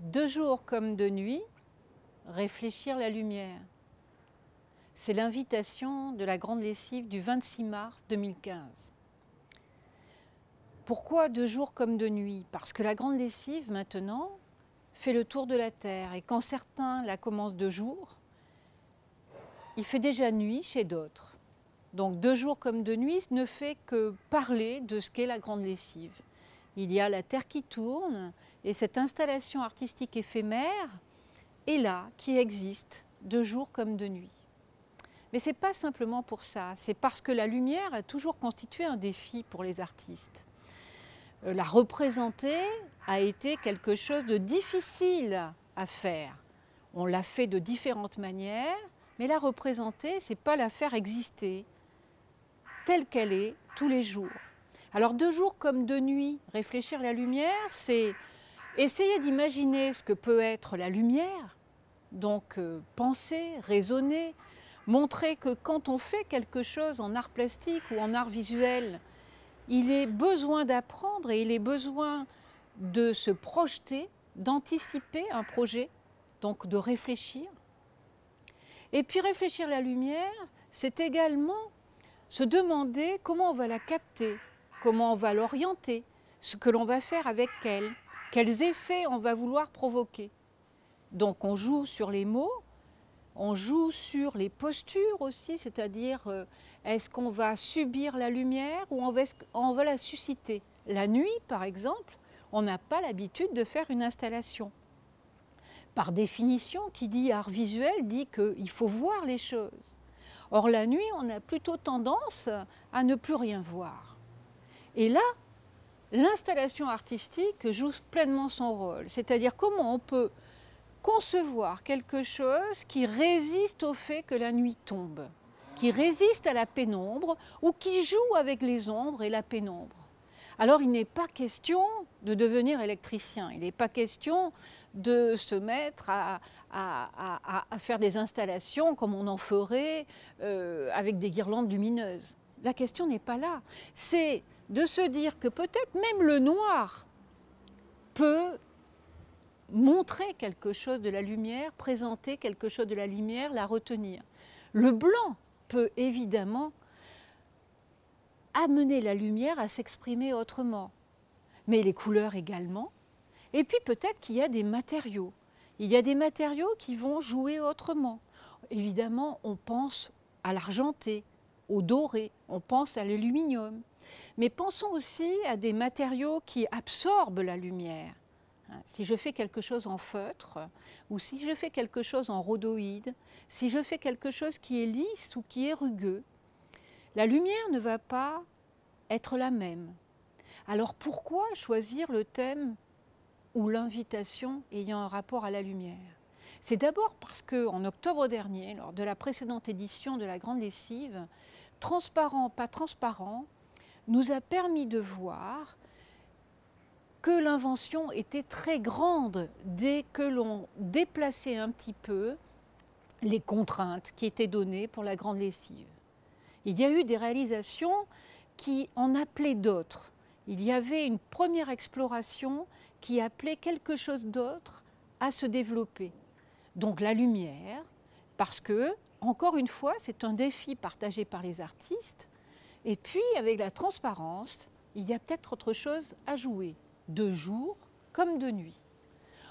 De jour comme de nuit, réfléchir la lumière. C'est l'invitation de la grande lessive du 26 mars 2015. Pourquoi de jour comme de nuit? Parce que la grande lessive, maintenant, fait le tour de la Terre. Et quand certains la commencent de jour, il fait déjà nuit chez d'autres. Donc de jour comme de nuit ne fait que parler de ce qu'est la grande lessive. Il y a la Terre qui tourne et cette installation artistique éphémère est là, qui existe de jour comme de nuit. Mais ce n'est pas simplement pour ça, c'est parce que la lumière a toujours constitué un défi pour les artistes. La représenter a été quelque chose de difficile à faire. On l'a fait de différentes manières, mais la représenter, ce n'est pas la faire exister telle qu'elle est tous les jours. Alors de jour comme de nuit, réfléchir la lumière, c'est essayer d'imaginer ce que peut être la lumière, donc penser, raisonner, montrer que quand on fait quelque chose en art plastique ou en art visuel, il est besoin d'apprendre et il est besoin de se projeter, d'anticiper un projet, donc de réfléchir. Et puis réfléchir la lumière, c'est également se demander comment on va la capter, comment on va l'orienter, ce que l'on va faire avec elle, quels effets on va vouloir provoquer. Donc on joue sur les mots, on joue sur les postures aussi, c'est-à-dire est-ce qu'on va subir la lumière ou on va la susciter. La nuit, par exemple, on n'a pas l'habitude de faire une installation. Par définition, qui dit art visuel dit qu'il faut voir les choses. Or la nuit, on a plutôt tendance à ne plus rien voir. Et là, l'installation artistique joue pleinement son rôle. C'est-à-dire comment on peut concevoir quelque chose qui résiste au fait que la nuit tombe, qui résiste à la pénombre ou qui joue avec les ombres et la pénombre. Alors il n'est pas question de devenir électricien, il n'est pas question de se mettre à faire des installations comme on en ferait avec des guirlandes lumineuses. La question n'est pas là, c'est de se dire que peut-être même le noir peut montrer quelque chose de la lumière, présenter quelque chose de la lumière, la retenir. Le blanc peut évidemment amener la lumière à s'exprimer autrement, mais les couleurs également. Et puis peut-être qu'il y a des matériaux. Il y a des matériaux qui vont jouer autrement. Évidemment, on pense à l'argenté, au doré, on pense à l'aluminium. Mais pensons aussi à des matériaux qui absorbent la lumière. Si je fais quelque chose en feutre, ou si je fais quelque chose en rhodoïde, si je fais quelque chose qui est lisse ou qui est rugueux, la lumière ne va pas être la même. Alors pourquoi choisir le thème ou l'invitation ayant un rapport à la lumière? C'est d'abord parce qu'en octobre dernier, lors de la précédente édition de la Grande Lessive, Transparent, pas transparent, nous a permis de voir que l'invention était très grande dès que l'on déplaçait un petit peu les contraintes qui étaient données pour la Grande Lessive. Il y a eu des réalisations qui en appelaient d'autres. Il y avait une première exploration qui appelait quelque chose d'autre à se développer. Donc la lumière, parce que, encore une fois, c'est un défi partagé par les artistes. Et puis, avec la transparence, il y a peut-être autre chose à jouer, de jour comme de nuit.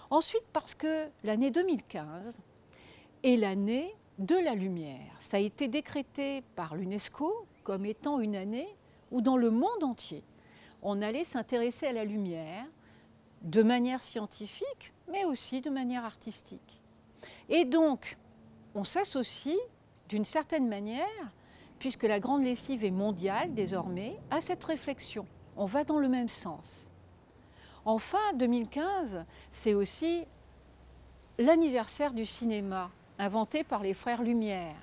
Ensuite, parce que l'année 2015 est l'année de la lumière. Ça a été décrété par l'UNESCO comme étant une année où dans le monde entier, on allait s'intéresser à la lumière de manière scientifique, mais aussi de manière artistique. Et donc, on s'associe d'une certaine manière, puisque la Grande Lessive est mondiale désormais, à cette réflexion. On va dans le même sens. Enfin, 2015, c'est aussi l'anniversaire du cinéma, inventé par les frères Lumière.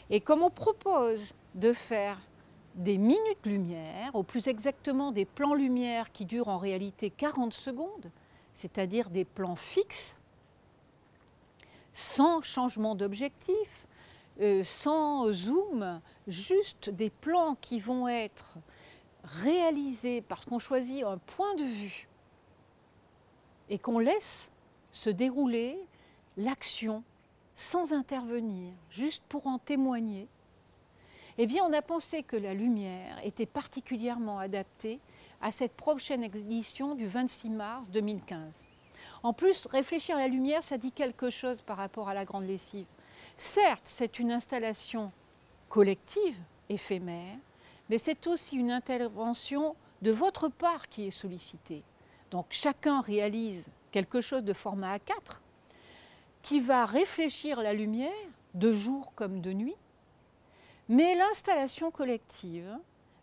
Et comme on propose de faire des minutes lumière, ou plus exactement des plans lumière qui durent en réalité 40 secondes, c'est-à-dire des plans fixes, sans changement d'objectif, sans zoom, juste des plans qui vont être réalisés parce qu'on choisit un point de vue et qu'on laisse se dérouler l'action sans intervenir, juste pour en témoigner, eh bien on a pensé que la lumière était particulièrement adaptée à cette prochaine édition du 26 mars 2015. En plus, réfléchir à la lumière, ça dit quelque chose par rapport à la grande lessive. Certes, c'est une installation collective, éphémère, mais c'est aussi une intervention de votre part qui est sollicitée. Donc chacun réalise quelque chose de format A4 qui va réfléchir la lumière de jour comme de nuit, mais l'installation collective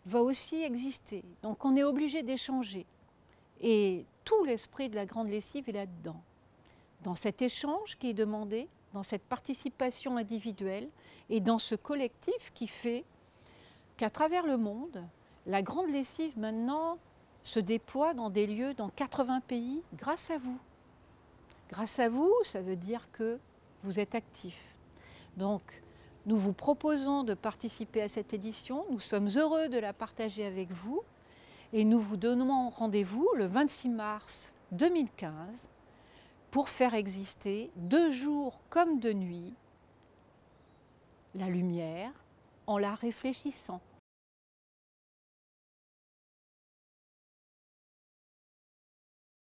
va aussi exister. Donc on est obligé d'échanger. Et tout l'esprit de la grande lessive est là-dedans. Dans cet échange qui est demandé, dans cette participation individuelle et dans ce collectif qui fait qu'à travers le monde, la grande lessive maintenant se déploie dans des lieux dans 80 pays grâce à vous. Grâce à vous, ça veut dire que vous êtes actifs. Donc, nous vous proposons de participer à cette édition. Nous sommes heureux de la partager avec vous et nous vous donnons rendez-vous le 26 mars 2015 pour faire exister de jour comme de nuit la lumière en la réfléchissant.